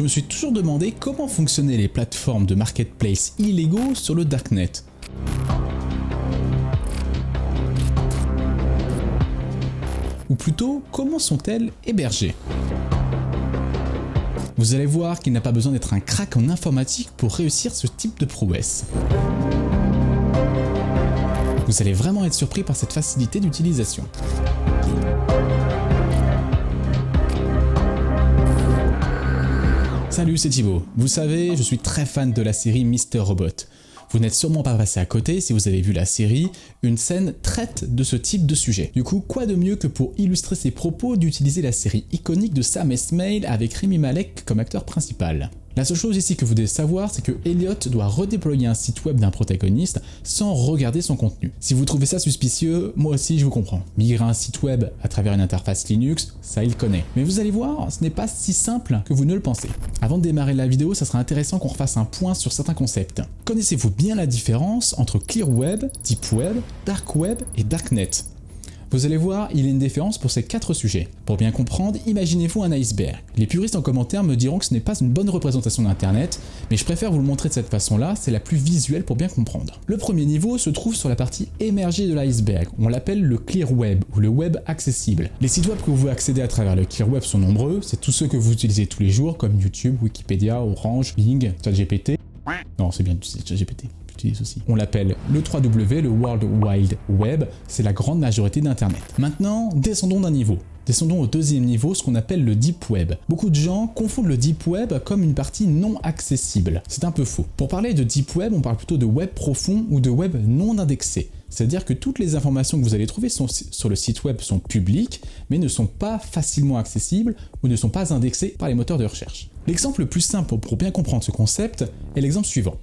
Je me suis toujours demandé comment fonctionnaient les plateformes de marketplace illégaux sur le darknet. Ou plutôt, comment sont-elles hébergées? Vous allez voir qu'il n'a pas besoin d'être un crack en informatique pour réussir ce type de prouesse. Vous allez vraiment être surpris par cette facilité d'utilisation. Salut, c'est Thibaut. Vous savez, je suis très fan de la série Mr. Robot. Vous n'êtes sûrement pas passé à côté si vous avez vu la série, une scène traite de ce type de sujet. Du coup, quoi de mieux que pour illustrer ses propos d'utiliser la série iconique de Sam Esmail avec Rami Malek comme acteur principal. La seule chose ici que vous devez savoir, c'est que Elliot doit redéployer un site web d'un protagoniste sans regarder son contenu. Si vous trouvez ça suspicieux, moi aussi je vous comprends. Migrer un site web à travers une interface Linux, ça il connaît. Mais vous allez voir, ce n'est pas si simple que vous ne le pensez. Avant de démarrer la vidéo, ça sera intéressant qu'on refasse un point sur certains concepts. Connaissez-vous bien la différence entre Clear Web, Deep Web, Dark Web et Darknet? Vous allez voir, il y a une différence pour ces 4 sujets. Pour bien comprendre, imaginez-vous un iceberg. Les puristes en commentaire me diront que ce n'est pas une bonne représentation d'Internet, mais je préfère vous le montrer de cette façon-là, c'est la plus visuelle pour bien comprendre. Le premier niveau se trouve sur la partie émergée de l'iceberg, on l'appelle le Clear Web ou le web accessible. Les sites web que vous pouvez accéder à travers le Clear Web sont nombreux, c'est tous ceux que vous utilisez tous les jours comme YouTube, Wikipédia, Orange, Bing, ChatGPT. Non, c'est bien ChatGPT. Aussi. On l'appelle le 3W, le World Wide Web, c'est la grande majorité d'Internet. Maintenant, descendons d'un niveau. Descendons au deuxième niveau, ce qu'on appelle le Deep Web. Beaucoup de gens confondent le Deep Web comme une partie non accessible. C'est un peu faux. Pour parler de Deep Web, on parle plutôt de web profond ou de web non indexé. C'est-à-dire que toutes les informations que vous allez trouver sur le site web sont publiques, mais ne sont pas facilement accessibles ou ne sont pas indexées par les moteurs de recherche. L'exemple le plus simple pour bien comprendre ce concept est l'exemple suivant.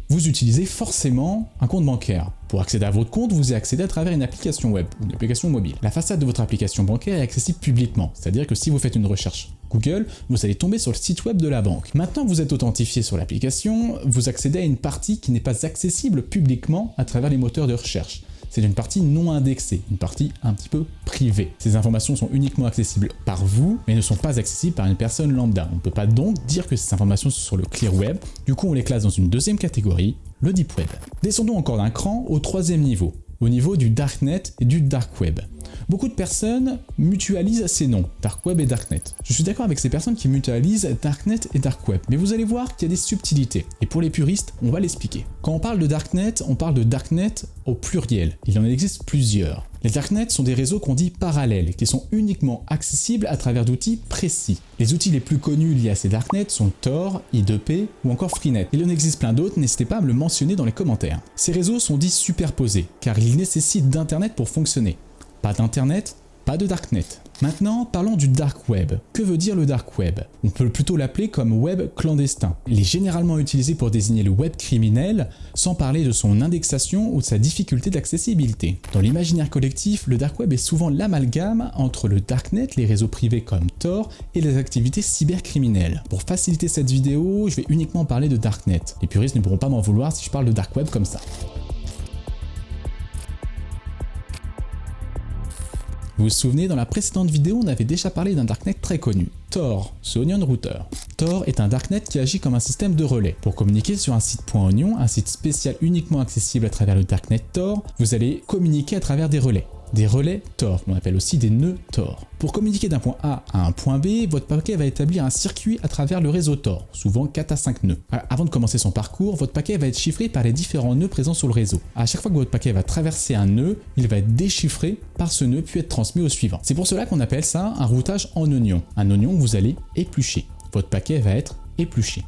Vous utilisez forcément un compte bancaire. Pour accéder à votre compte, vous y accédez à travers une application web ou une application mobile. La façade de votre application bancaire est accessible publiquement, c'est-à-dire que si vous faites une recherche Google, vous allez tomber sur le site web de la banque. Maintenant que vous êtes authentifié sur l'application, vous accédez à une partie qui n'est pas accessible publiquement à travers les moteurs de recherche. C'est une partie non indexée, une partie un petit peu privée. Ces informations sont uniquement accessibles par vous, mais ne sont pas accessibles par une personne lambda. On ne peut pas donc dire que ces informations sont sur le Clear Web, du coup on les classe dans une deuxième catégorie, le Deep Web. Descendons encore d'un cran au troisième niveau, au niveau du Darknet et du Dark Web. Beaucoup de personnes mutualisent ces noms, Dark Web et Darknet. Je suis d'accord avec ces personnes qui mutualisent Darknet et Dark Web, mais vous allez voir qu'il y a des subtilités, et pour les puristes, on va l'expliquer. Quand on parle de Darknet, on parle de Darknet au pluriel, il en existe plusieurs. Les Darknets sont des réseaux qu'on dit parallèles, qui sont uniquement accessibles à travers d'outils précis. Les outils les plus connus liés à ces Darknets sont Tor, I2P ou encore Freenet. Il en existe plein d'autres, n'hésitez pas à me le mentionner dans les commentaires. Ces réseaux sont dits superposés, car ils nécessitent d'Internet pour fonctionner. Pas d'Internet, pas de Darknet. Maintenant, parlons du Dark Web. Que veut dire le Dark Web? On peut plutôt l'appeler comme web clandestin. Il est généralement utilisé pour désigner le web criminel, sans parler de son indexation ou de sa difficulté d'accessibilité. Dans l'imaginaire collectif, le Dark Web est souvent l'amalgame entre le Darknet, les réseaux privés comme Tor, et les activités cybercriminelles. Pour faciliter cette vidéo, je vais uniquement parler de Darknet. Les puristes ne pourront pas m'en vouloir si je parle de Dark Web comme ça. Vous vous souvenez, dans la précédente vidéo, on avait déjà parlé d'un Darknet très connu, Tor, ce Onion Router. Tor est un Darknet qui agit comme un système de relais. Pour communiquer sur un site .onion, un site spécial uniquement accessible à travers le Darknet Tor, vous allez communiquer à travers des relais. Des relais Tor, on appelle aussi des nœuds Tor. Pour communiquer d'un point A à un point B, votre paquet va établir un circuit à travers le réseau Tor, souvent 4 à 5 nœuds. Avant de commencer son parcours, votre paquet va être chiffré par les différents nœuds présents sur le réseau. À chaque fois que votre paquet va traverser un nœud, il va être déchiffré par ce nœud puis être transmis au suivant. C'est pour cela qu'on appelle ça un routage en oignon. Un oignon que vous allez éplucher. Votre paquet va être épluché.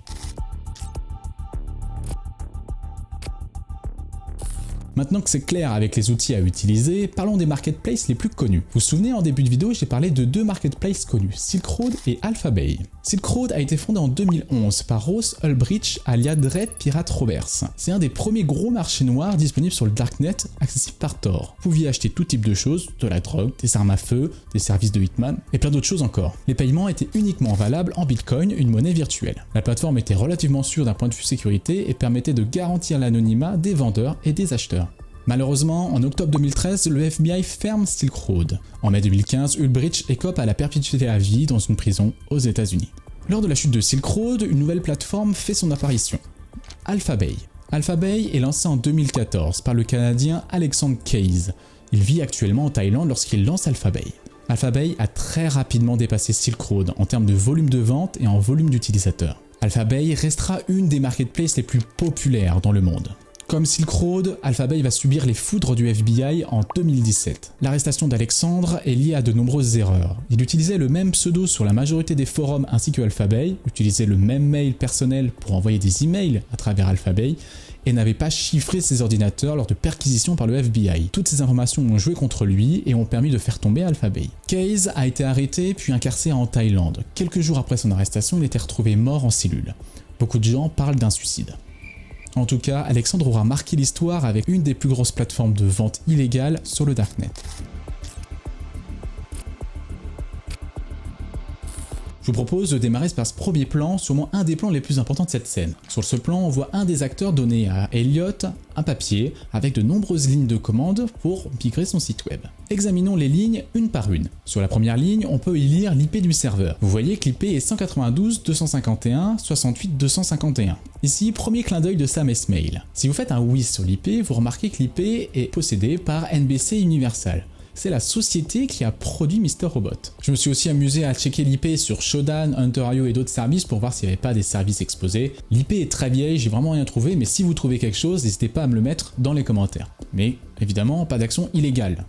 Maintenant que c'est clair avec les outils à utiliser, parlons des marketplaces les plus connus. Vous vous souvenez, en début de vidéo, j'ai parlé de 2 marketplaces connus, Silk Road et Alphabay. Silk Road a été fondé en 2011 par Ross Ulbricht alias Dread Pirate Roberts. C'est un des premiers gros marchés noirs disponibles sur le Darknet, accessible par Tor. Vous pouviez acheter tout type de choses, de la drogue, des armes à feu, des services de hitman et plein d'autres choses encore. Les paiements étaient uniquement valables en Bitcoin, une monnaie virtuelle. La plateforme était relativement sûre d'un point de vue sécurité et permettait de garantir l'anonymat des vendeurs et des acheteurs. Malheureusement, en octobre 2013, le FBI ferme Silk Road. En mai 2015, Ulbricht écope à la perpétuité à vie dans une prison aux États-Unis. Lors de la chute de Silk Road, une nouvelle plateforme fait son apparition, Alphabay. Alphabay est lancé en 2014 par le Canadien Alexandre Case. Il vit actuellement en Thaïlande lorsqu'il lance Alphabay. Alphabay a très rapidement dépassé Silk Road en termes de volume de vente et en volume d'utilisateurs. Alphabay restera une des marketplaces les plus populaires dans le monde. Comme Silk Road, Alphabay va subir les foudres du FBI en 2017. L'arrestation d'Alexandre est liée à de nombreuses erreurs. Il utilisait le même pseudo sur la majorité des forums ainsi que Alphabay, utilisait le même mail personnel pour envoyer des emails à travers Alphabay et n'avait pas chiffré ses ordinateurs lors de perquisitions par le FBI. Toutes ces informations ont joué contre lui et ont permis de faire tomber Alphabay. Case a été arrêté puis incarcéré en Thaïlande. Quelques jours après son arrestation, il était retrouvé mort en cellule. Beaucoup de gens parlent d'un suicide. En tout cas, Alexandre aura marqué l'histoire avec une des plus grosses plateformes de vente illégale sur le Darknet. Je vous propose de démarrer par ce premier plan, sûrement un des plans les plus importants de cette scène. Sur ce plan, on voit un des acteurs donner à Elliot un papier avec de nombreuses lignes de commande pour migrer son site web. Examinons les lignes une par une. Sur la première ligne, on peut y lire l'IP du serveur. Vous voyez que l'IP est 192.251.68.251. Ici, premier clin d'œil de Sam Esmail. Si vous faites un whiz sur l'IP, vous remarquez que l'IP est possédée par NBC Universal. C'est la société qui a produit Mr. Robot. Je me suis aussi amusé à checker l'IP sur Shodan, Hunter.io et d'autres services pour voir s'il n'y avait pas des services exposés. L'IP est très vieille, j'ai vraiment rien trouvé, mais si vous trouvez quelque chose, n'hésitez pas à me le mettre dans les commentaires. Mais évidemment, pas d'action illégale.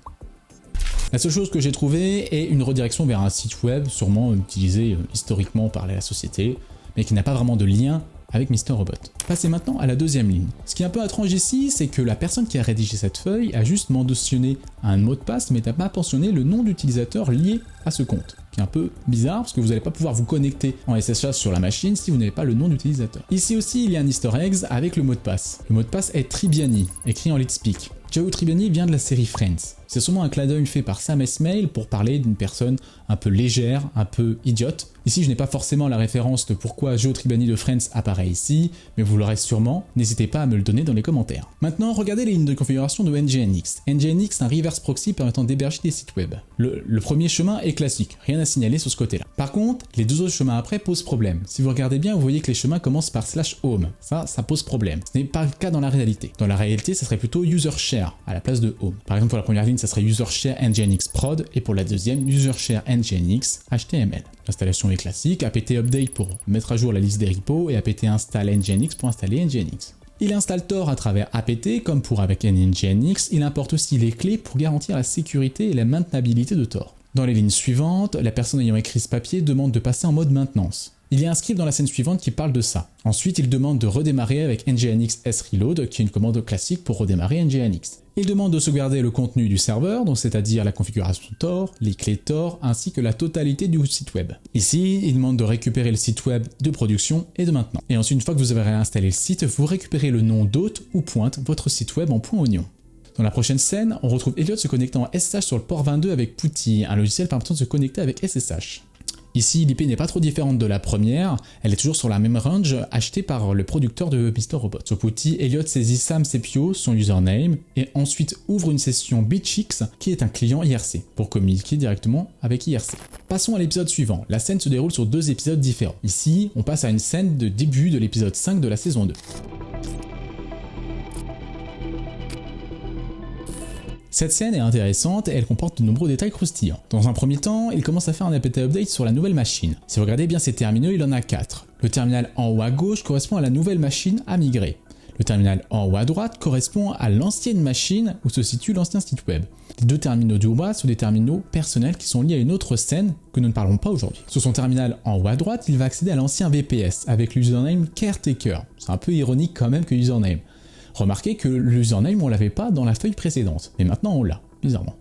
La seule chose que j'ai trouvée est une redirection vers un site web, sûrement utilisé historiquement par la société, mais qui n'a pas vraiment de lien avec Mr. Robot. Passez maintenant à la deuxième ligne. Ce qui est un peu étrange ici, c'est que la personne qui a rédigé cette feuille a juste mentionné un mot de passe, mais n'a pas mentionné le nom d'utilisateur lié à ce compte. Qui est un peu bizarre, parce que vous n'allez pas pouvoir vous connecter en SSH sur la machine si vous n'avez pas le nom d'utilisateur. Ici aussi, il y a un easter egg avec le mot de passe. Le mot de passe est Tribiani, écrit en LeetSpeak. Joe Tribbiani vient de la série Friends. C'est sûrement un clin d'œil fait par Sam Esmail pour parler d'une personne un peu légère, un peu idiote. Ici, je n'ai pas forcément la référence de pourquoi Joe Tribbiani de Friends apparaît ici, mais vous l'aurez sûrement, n'hésitez pas à me le donner dans les commentaires. Maintenant, regardez les lignes de configuration de NGINX. NGINX est un reverse proxy permettant d'héberger des sites web. Le premier chemin est classique, rien à signaler sur ce côté-là. Par contre, les deux autres chemins après posent problème. Si vous regardez bien, vous voyez que les chemins commencent par /home. Ça pose problème. Ce n'est pas le cas dans la réalité. Dans la réalité, ça serait plutôt user share à la place de home. Par exemple, pour la première ligne, ça serait user share nginx prod et pour la deuxième, user share nginx html. L'installation est classique, apt update pour mettre à jour la liste des repos et apt install nginx pour installer nginx. Il installe Tor à travers apt comme pour avec nginx, il importe aussi les clés pour garantir la sécurité et la maintenabilité de Tor. Dans les lignes suivantes, la personne ayant écrit ce papier demande de passer en mode maintenance. Il y a un script dans la scène suivante qui parle de ça. Ensuite, il demande de redémarrer avec nginx sreload, qui est une commande classique pour redémarrer nginx. Il demande de sauvegarder le contenu du serveur, donc c'est-à-dire la configuration Tor, les clés Tor, ainsi que la totalité du site web. Ici, il demande de récupérer le site web de production et de maintenance. Et ensuite, une fois que vous avez réinstallé le site, vous récupérez le nom d'hôte ou pointe votre site web en .oignon. Dans la prochaine scène, on retrouve Elliot se connectant en SSH sur le port 22 avec Putty, un logiciel permettant de se connecter avec SSH. Ici, l'IP n'est pas trop différente de la première, elle est toujours sur la même range achetée par le producteur de Mr. Robot. Sur Putty, Elliot saisit Sam Sepio, son username, et ensuite ouvre une session BitChicks qui est un client IRC, pour communiquer directement avec IRC. Passons à l'épisode suivant. La scène se déroule sur deux épisodes différents. Ici, on passe à une scène de début de l'épisode 5 de la saison 2. Cette scène est intéressante et elle comporte de nombreux détails croustillants. Dans un premier temps, il commence à faire un apt update sur la nouvelle machine. Si vous regardez bien ces terminaux, il en a 4. Le terminal en haut à gauche correspond à la nouvelle machine à migrer. Le terminal en haut à droite correspond à l'ancienne machine où se situe l'ancien site web. Les deux terminaux du bas sont des terminaux personnels qui sont liés à une autre scène que nous ne parlons pas aujourd'hui. Sur son terminal en haut à droite, il va accéder à l'ancien VPS avec l'username Caretaker. C'est un peu ironique quand même que username. Remarquez que l'username on l'avait pas dans la feuille précédente, mais maintenant on l'a, bizarrement.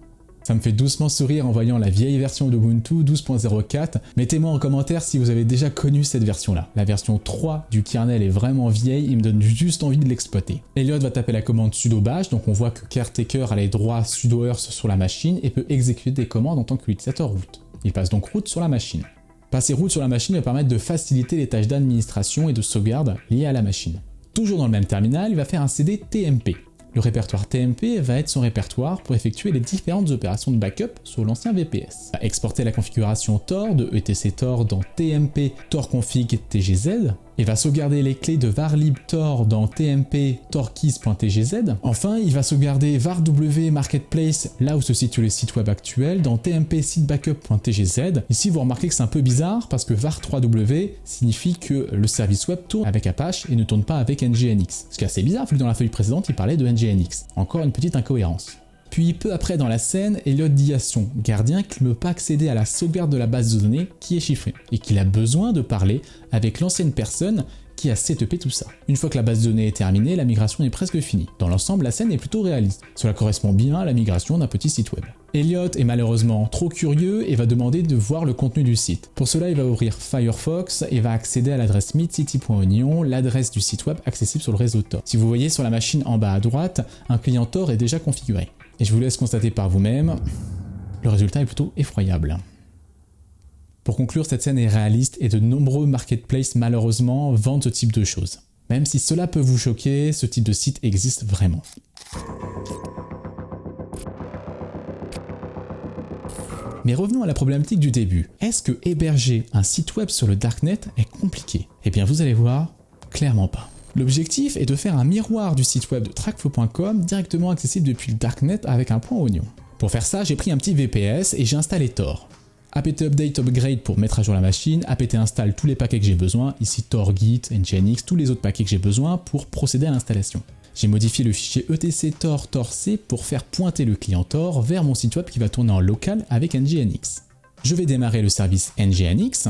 Ça me fait doucement sourire en voyant la vieille version d'Ubuntu 12.04. Mettez-moi en commentaire si vous avez déjà connu cette version-là. La version 3 du kernel est vraiment vieille, il me donne juste envie de l'exploiter. Elliot va taper la commande sudo bash, donc on voit que Caretaker a les droits sudo earth sur la machine et peut exécuter des commandes en tant qu'utilisateur root. Il passe donc root sur la machine. Passer root sur la machine va permettre de faciliter les tâches d'administration et de sauvegarde liées à la machine. Toujours dans le même terminal, il va faire un cd TMP. Le répertoire TMP va être son répertoire pour effectuer les différentes opérations de backup sur l'ancien VPS. Il va exporter la configuration Tor de etc Tor dans TMP Tor config tgz, et va sauvegarder les clés de varlib Tor dans tmp torkeys.tgz. Enfin, il va sauvegarder var.w marketplace, là où se situe le site web actuel, dans tmp sitebackup.tgz. Ici, vous remarquez que c'est un peu bizarre parce que var3w signifie que le service web tourne avec Apache et ne tourne pas avec nginx. Ce qui est assez bizarre, vu que dans la feuille précédente, il parlait de nginx. Encore une petite incohérence. Puis peu après dans la scène, Elliot dit à son gardien qu'il ne peut pas accéder à la sauvegarde de la base de données qui est chiffrée, et qu'il a besoin de parler avec l'ancienne personne qui a setupé tout ça. Une fois que la base de données est terminée, la migration est presque finie. Dans l'ensemble, la scène est plutôt réaliste. Cela correspond bien à la migration d'un petit site web. Elliot est malheureusement trop curieux et va demander de voir le contenu du site. Pour cela, il va ouvrir Firefox et va accéder à l'adresse midcity.onion, l'adresse du site web accessible sur le réseau Tor. Si vous voyez sur la machine en bas à droite, un client Tor est déjà configuré. Et je vous laisse constater par vous-même, le résultat est plutôt effroyable. Pour conclure, cette scène est réaliste et de nombreux marketplaces malheureusement vendent ce type de choses. Même si cela peut vous choquer, ce type de site existe vraiment. Mais revenons à la problématique du début. Est-ce que héberger un site web sur le darknet est compliqué? Eh bien vous allez voir, clairement pas. L'objectif est de faire un miroir du site web de Trackflow.com directement accessible depuis le darknet avec un point oignon. Pour faire ça, j'ai pris un petit VPS et j'ai installé Tor. apt update upgrade pour mettre à jour la machine, apt install tous les paquets que j'ai besoin, ici Tor, Git, nginx, tous les autres paquets que j'ai besoin pour procéder à l'installation. J'ai modifié le fichier etc Tor torc pour faire pointer le client Tor vers mon site web qui va tourner en local avec nginx. Je vais démarrer le service nginx,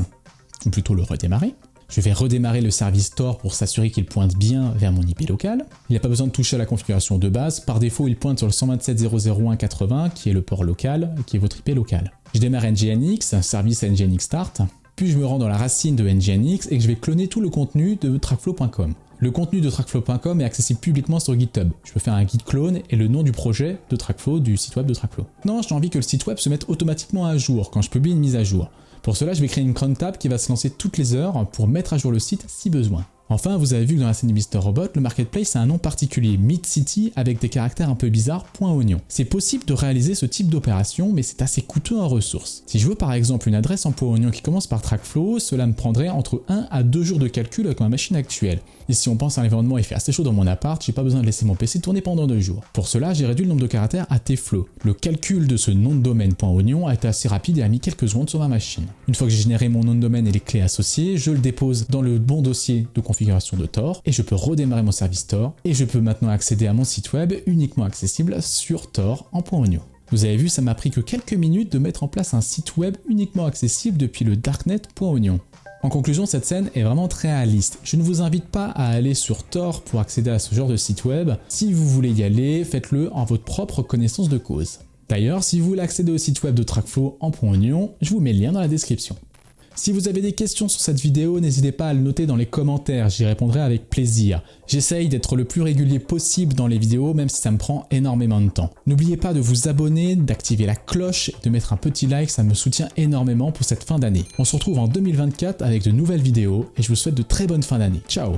ou plutôt le redémarrer. Je vais redémarrer le service Tor pour s'assurer qu'il pointe bien vers mon IP local. Il n'y a pas besoin de toucher à la configuration de base. Par défaut, il pointe sur le 127.0.0.1.80 qui est le port local, qui est votre IP local. Je démarre nginx, service nginx start. Puis je me rends dans la racine de nginx et que je vais cloner tout le contenu de Trackflow.com. Le contenu de Trackflow.com est accessible publiquement sur GitHub. Je peux faire un git clone et le nom du projet de Trackflow, du site web de Trackflow. Non, j'ai envie que le site web se mette automatiquement à jour quand je publie une mise à jour. Pour cela, je vais créer une cron tab qui va se lancer toutes les heures pour mettre à jour le site si besoin. Enfin, vous avez vu que dans la scène de Mr. Robot, le marketplace a un nom particulier, Midcity, avec des caractères un peu bizarres, point oignon. C'est possible de réaliser ce type d'opération, mais c'est assez coûteux en ressources. Si je veux par exemple une adresse en point oignon qui commence par Trackflow, cela me prendrait entre 1 à 2 jours de calcul avec ma machine actuelle. Et si on pense à l'environnement, il fait assez chaud dans mon appart, j'ai pas besoin de laisser mon PC tourner pendant 2 jours. Pour cela, j'ai réduit le nombre de caractères à tflow. Le calcul de ce nom de domaine point oignon a été assez rapide et a mis quelques secondes sur ma machine. Une fois que j'ai généré mon nom de domaine et les clés associées, je le dépose dans le bon dossier de configuration de Tor et je peux redémarrer mon service Tor et je peux maintenant accéder à mon site web uniquement accessible sur Tor en point oignon. Vous avez vu, ça m'a pris que quelques minutes de mettre en place un site web uniquement accessible depuis le darknet.oignon. En conclusion, cette scène est vraiment très réaliste. Je ne vous invite pas à aller sur Tor pour accéder à ce genre de site web. Si vous voulez y aller, faites-le en votre propre connaissance de cause. D'ailleurs, si vous voulez accéder au site web de Trackflow en point oignon, je vous mets le lien dans la description. Si vous avez des questions sur cette vidéo, n'hésitez pas à le noter dans les commentaires, j'y répondrai avec plaisir. J'essaye d'être le plus régulier possible dans les vidéos, même si ça me prend énormément de temps. N'oubliez pas de vous abonner, d'activer la cloche et de mettre un petit like, ça me soutient énormément pour cette fin d'année. On se retrouve en 2024 avec de nouvelles vidéos et je vous souhaite de très bonnes fins d'année. Ciao!